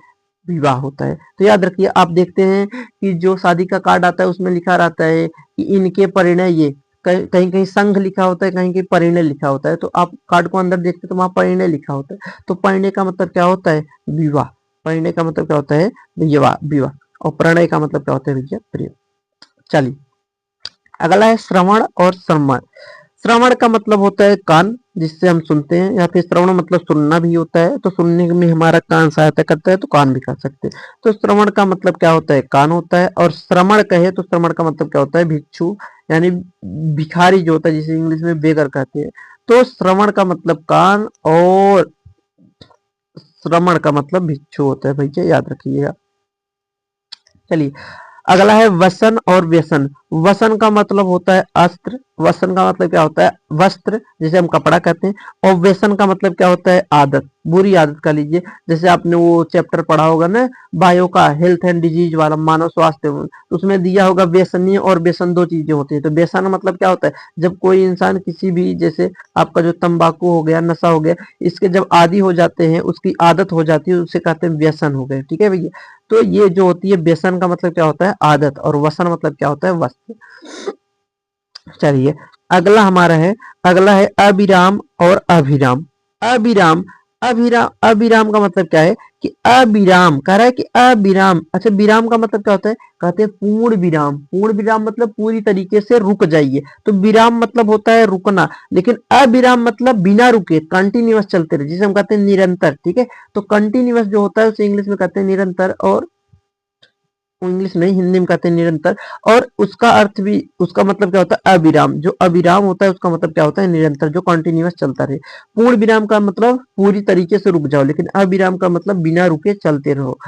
विवाह होता है। तो याद रखिए, आप देखते हैं कि जो शादी का कार्ड आता है उसमें लिखा रहता है कि इनके परिणय ये, कहीं कहीं कहीं संघ लिखा होता है, कहीं कहीं परिणय लिखा होता है। तो आप कार्ड को अंदर देखते हैं तो वहां परिणय लिखा होता है। तो परिणय का मतलब क्या होता है, विवाह। परिणय का मतलब क्या होता है, विवाह, विवाह। और प्रणय का मतलब क्या होता है भैया, प्रेम। चलिए अगला है श्रवण और सम्मान। श्रवण का मतलब होता है कान, जिससे हम सुनते हैं, या फिर श्रवण मतलब सुनना भी होता है। तो सुनने में हमारा कान सहायता करता है, तो कान भी कर सकते हैं। तो श्रवण का मतलब क्या होता है, कान होता है। और श्रमण कहे तो श्रमण का मतलब क्या होता है, भिक्षु, यानी भिखारी जो होता है, जिसे इंग्लिश में बेगर कहते हैं। तो श्रवण का मतलब कान, और श्रमण का मतलब भिक्षु होता है भैया, याद रखिएगा। चलिए अगला है वसन और व्यसन। वसन का मतलब होता है अस्त्र। वसन का मतलब क्या होता है, वस्त्र, जिसे हम कपड़ा कहते हैं। और व्यसन का मतलब क्या होता है, आदत, बुरी आदत का लीजिए। जैसे आपने वो चैप्टर पढ़ा होगा ना, बायो का, हेल्थ एंड डिजीज वाला, मानव स्वास्थ्य, तो उसमें दिया होगा व्यसनीय और व्यसन दो चीजें होती है। तो व्यसन मतलब क्या होता है, जब कोई इंसान किसी भी, जैसे आपका जो तंबाकू हो गया, नशा हो गया, इसके जब आदी हो जाते हैं, उसकी आदत हो जाती है, उसे कहते हैं व्यसन हो गए, ठीक है भैया। तो ये जो होती है, व्यसन का मतलब क्या होता है, आदत, और वसन मतलब क्या होता है, वस्त्र। चलिए अगला हमारा है, अगला है अविराम और अभिराम। अविराम, अभिराम, अविराम का मतलब क्या है कि अविराम कह रहा है कि अविराम। अच्छा विराम का मतलब क्या होता है, कहते हैं पूर्ण विराम। पूर्ण विराम मतलब पूरी तरीके से रुक जाइए। तो विराम मतलब होता है रुकना, लेकिन अविराम मतलब बिना रुके, कंटिन्यूअस चलते रहे, जिसे हम कहते हैं निरंतर, ठीक है। तो कंटिन्यूअस जो होता है उसे इंग्लिश में कहते हैं निरंतर, और इंग्लिश नहीं हिंदी में कहते हैं निरंतर। और उसका अर्थ भी, उसका मतलब क्या होता है, अविराम। जो अविराम होता है उसका मतलब क्या होता है, निरंतर, जो कंटिन्यूअस चलता रहे। पूर्ण विराम का मतलब पूरी तरीके से रुक जाओ, लेकिन अविराम का मतलब बिना रुके चलते रहो।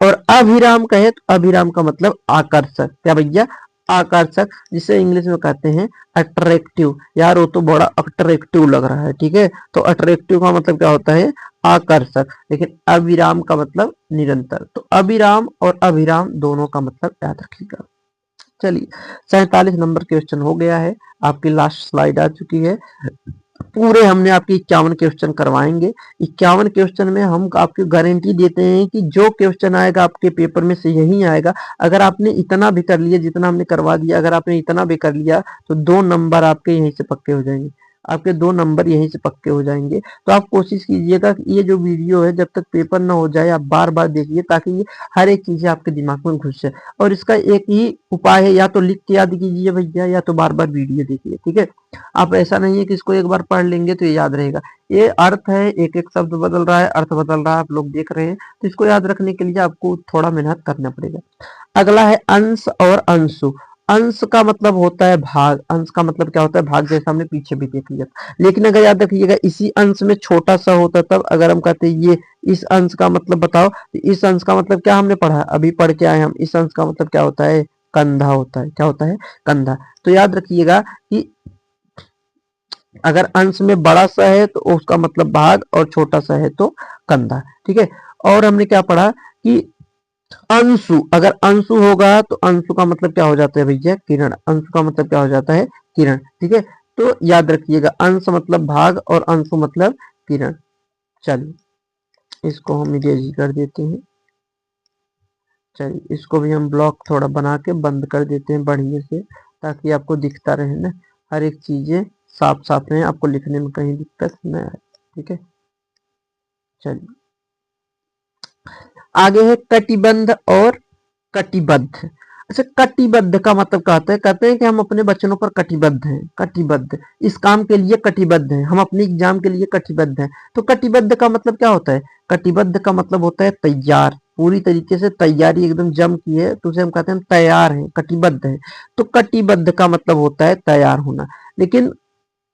और अभिराम कहे तो अभिराम का मतलब आकर्षक, क्या भैया, आकर्षक, जिसे इंग्लिश में कहते हैं अट्रैक्टिव। यार वो तो बड़ा अट्रैक्टिव लग रहा है, ठीक है। तो अट्रैक्टिव का मतलब क्या होता है, आकर्षक, लेकिन अविराम का मतलब निरंतर। तो अविराम और अभिराम दोनों का मतलब याद रखिएगा। चलिए 47 नंबर क्वेश्चन हो गया है, आपकी लास्ट स्लाइड आ चुकी है। पूरे हमने आपके 51 क्वेश्चन करवाएंगे। 51 क्वेश्चन में हम आपकी गारंटी देते हैं कि जो क्वेश्चन आएगा आपके पेपर में से यही आएगा। अगर आपने इतना भी कर लिया, जितना हमने करवा दिया, अगर आपने इतना भी कर लिया, तो 2 नंबर आपके यहीं से पक्के हो जाएंगे। आपके 2 नंबर यहीं से पक्के हो जाएंगे। तो आप कोशिश कीजिएगा कि ये जो वीडियो है, जब तक पेपर ना हो जाए, आप बार बार देखिए, ताकि ये हर एक चीजें आपके दिमाग में घुस जाए। और इसका एक ही उपाय है, या तो लिख के याद कीजिए भैया, या तो बार बार वीडियो देखिए, ठीक है। आप ऐसा नहीं है कि इसको एक बार पढ़ लेंगे तो ये याद रहेगा। ये अर्थ है, एक एक शब्द बदल रहा है, अर्थ बदल रहा है, आप लोग देख रहे हैं। तो इसको याद रखने के लिए आपको थोड़ा मेहनत करना पड़ेगा। अगला है अंश और अंशु। अंश का मतलब होता है भाग। अंश का मतलब क्या होता है, भाग, जैसा हमने पीछे भी देख लिया। लेकिन अगर याद रखिएगा, इसी अंश में छोटा सा होता, तब अगर हम कहते हैं ये इस अंश का मतलब बताओ, तो इस अंश का मतलब क्या हमने पढ़ा, अभी पढ़ के आए हम। इस अंश का मतलब क्या होता है, कंधा होता है। क्या होता है, कंधा। तो याद रखिएगा कि अगर अंश में बड़ा सा है तो उसका मतलब भाग, और छोटा सा है तो कंधा, ठीक है। और हमने क्या पढ़ा कि अंशु, अगर अंशु होगा तो अंशु का मतलब क्या हो जाता है भैया, किरण। अंशु का मतलब क्या हो जाता है, किरण, ठीक है। तो याद रखिएगा, अंश मतलब भाग और अंशु मतलब किरण। चलिए इसको हम इरेज कर देते हैं। चलिए इसको भी हम ब्लॉक थोड़ा बना के बंद कर देते हैं बढ़िया से, ताकि आपको दिखता रहे ना, हर एक चीजें साफ साफ रहे, आपको लिखने में कहीं दिक्कत न आए, ठीक है। चलिए आगे है कटिबंध और कटिबद्ध। अच्छा कटिबद्ध का मतलब कहते हैं कि हम अपने बच्चों पर कटिबद्ध हैं। कटिबद्ध, इस काम के लिए कटिबद्ध हैं, हम अपने एग्जाम के लिए कटिबद्ध हैं। तो कटिबद्ध का मतलब क्या होता है, कटिबद्ध का मतलब होता है तैयार, पूरी तरीके से तैयारी एकदम जम की है, तो उसे हम कहते हैं तैयार है, कटिबद्ध है। तो कटिबद्ध का मतलब होता है तैयार होना। लेकिन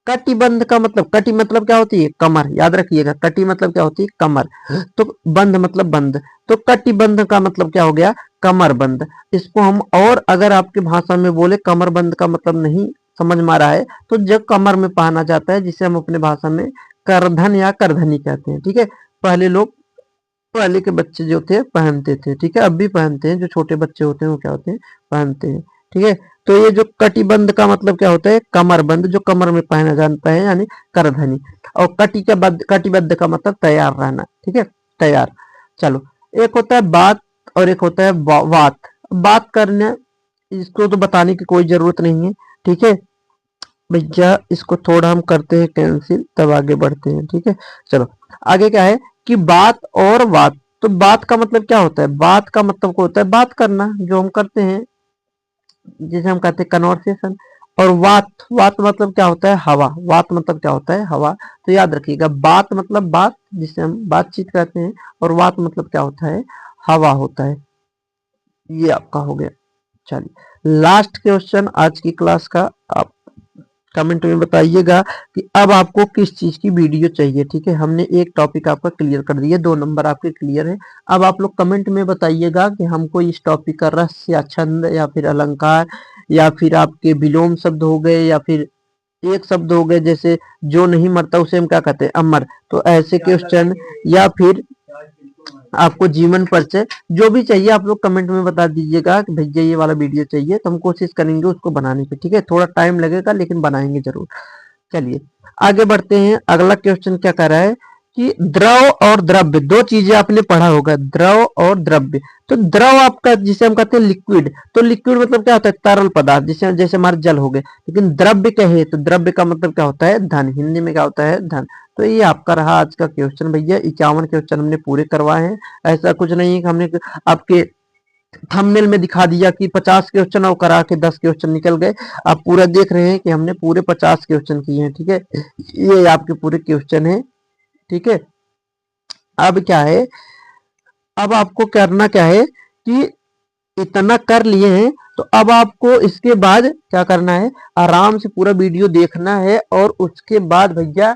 कटिबंध का मतलब, कटि मतलब क्या होती है? कमर, याद रखिएगा, कटि मतलब क्या होती है? कमर। तो बंध मतलब बंद, तो कटिबंध का मतलब क्या हो गया? कमर बंद। इसको हम और अगर आपके भाषा में बोले, कमर बंद का मतलब नहीं समझ में आ रहा है, तो जो कमर में पहना जाता है, जिसे हम अपने भाषा में करधन या करधनी कहते हैं, ठीक है। पहले लोग, पहले के बच्चे जो थे पहनते थे, ठीक है, अब भी पहनते हैं, जो छोटे बच्चे होते हैं वो क्या होते हैं? पहनते हैं, ठीक है। तो ये जो कटिबंध का मतलब क्या होता है? कमरबंद, जो कमर में पहना जाता है, यानी करधनी। और कटिबद्ध का मतलब तैयार रहना, ठीक है, तैयार। चलो, एक होता है बात और एक होता है वात। बात करने, इसको तो बताने की कोई जरूरत नहीं है, ठीक है भैया। इसको थोड़ा हम करते हैं कैंसिल, तब आगे बढ़ते हैं, ठीक है। चलो, आगे क्या है कि बात और वात। तो बात का मतलब क्या होता है? बात का मतलब क्या होता है? बात करना, जो हम करते हैं, जिसे हम कहते हैं कन्वर्सेशन। और वात, वात मतलब क्या होता है? हवा। वात मतलब क्या होता है? हवा। तो याद रखिएगा, बात मतलब बात, जिसे हम बातचीत कहते हैं, और वात मतलब क्या होता है? हवा होता है। ये आपका हो गया। चलिए, लास्ट क्वेश्चन आज की क्लास का, आप कमेंट में बताइएगा कि अब आपको किस चीज की वीडियो चाहिए, ठीक है। हमने एक टॉपिक आपका क्लियर कर दिया, 2 नंबर आपके क्लियर है। अब आप लोग कमेंट में बताइएगा कि हमको इस टॉपिक का रस या छंद या फिर अलंकार, या फिर आपके विलोम शब्द हो गए, या फिर एक शब्द हो गए, जैसे जो नहीं मरता उसे हम क्या कहते हैं? अमर। तो ऐसे क्वेश्चन, या फिर आपको जीवन परिचय, जो भी चाहिए आप लोग कमेंट में बता दीजिएगा कि भैया ये वाला वीडियो चाहिए, तो हम कोशिश करेंगे उसको बनाने की, ठीक है। थोड़ा टाइम लगेगा लेकिन बनाएंगे जरूर। चलिए, आगे बढ़ते हैं। अगला क्वेश्चन क्या कर रहा है कि द्रव और द्रव्य, दो चीजें आपने पढ़ा होगा, द्रव और द्रव्य। तो द्रव आपका, जिसे हम कहते हैं लिक्विड, तो लिक्विड मतलब क्या होता है? तरल पदार्थ, जिसे जैसे हमारे जल हो गए। लेकिन द्रव्य कहे तो द्रव्य का मतलब क्या होता है? धन। हिंदी में क्या होता है? धन। तो ये आपका रहा आज का क्वेश्चन भैया। 51 क्वेश्चन हमने पूरे करवाए हैं। ऐसा कुछ नहीं है कि हमने आपके थंबनेल में दिखा दिया कि 50 क्वेश्चन और करा के 10 क्वेश्चन निकल गए। आप पूरा देख रहे हैं कि हमने पूरे 50 क्वेश्चन किए हैं, ठीक है। ये आपके पूरे क्वेश्चन है, ठीक है। अब क्या है, अब आपको करना क्या है कि इतना कर लिए हैं, तो अब आपको इसके बाद क्या करना है? आराम से पूरा वीडियो देखना है, और उसके बाद भैया,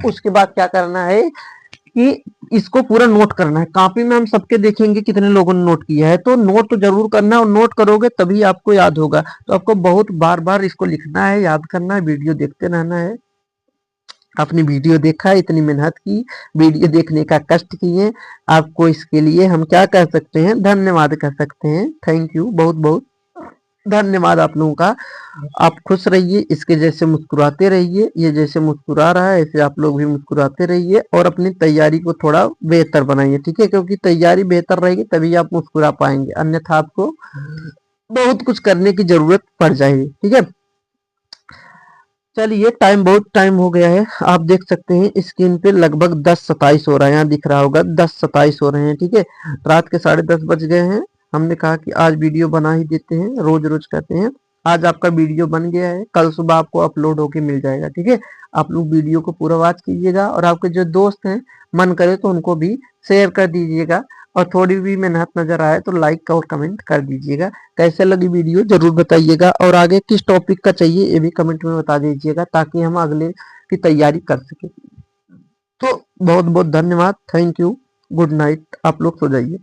उसके बाद क्या करना है कि इसको पूरा नोट करना है। कॉपी में हम सबके देखेंगे कितने लोगों ने नोट किया है, तो नोट तो जरूर करना है, और नोट करोगे तभी आपको याद होगा। तो आपको बहुत बार बार इसको लिखना है, याद करना है, वीडियो देखते रहना है। अपनी वीडियो देखा है, इतनी मेहनत की, वीडियो देखने का कष्ट किए, आपको इसके लिए हम क्या कह सकते हैं? धन्यवाद कह सकते हैं। थैंक यू, बहुत बहुत धन्यवाद आप लोगों का। आप खुश रहिए, इसके जैसे मुस्कुराते रहिए, ये जैसे मुस्कुरा रहा है ऐसे आप लोग भी मुस्कुराते रहिए, और अपनी तैयारी को थोड़ा बेहतर बनाइए, ठीक है। क्योंकि तैयारी बेहतर रहेगी तभी आप मुस्कुरा पाएंगे, अन्यथा आपको बहुत कुछ करने की जरूरत पड़ जाएगी, ठीक है। चलिए, टाइम बहुत टाइम हो गया है, आप देख सकते हैं स्क्रीन पे लगभग 10:27 हो रहा है, यहाँ दिख रहा होगा 10:27 हो रहे हैं, ठीक है। रात के 10:30 बज गए हैं। हमने कहा कि आज वीडियो बना ही देते हैं, रोज रोज कहते हैं। आज आपका वीडियो बन गया है, कल सुबह आपको अपलोड होके मिल जाएगा, ठीक है। आप लोग वीडियो को पूरा वॉच कीजिएगा, और आपके जो दोस्त हैं, मन करे तो उनको भी शेयर कर दीजिएगा, और थोड़ी भी मेहनत नजर आए तो लाइक और कमेंट कर दीजिएगा। कैसे लगी वीडियो जरूर बताइएगा, और आगे किस टॉपिक का चाहिए ये भी कमेंट में बता दीजिएगा, ताकि हम अगले की तैयारी कर सके। तो बहुत बहुत धन्यवाद, थैंक यू, गुड नाइट, आप लोग सो जाइए।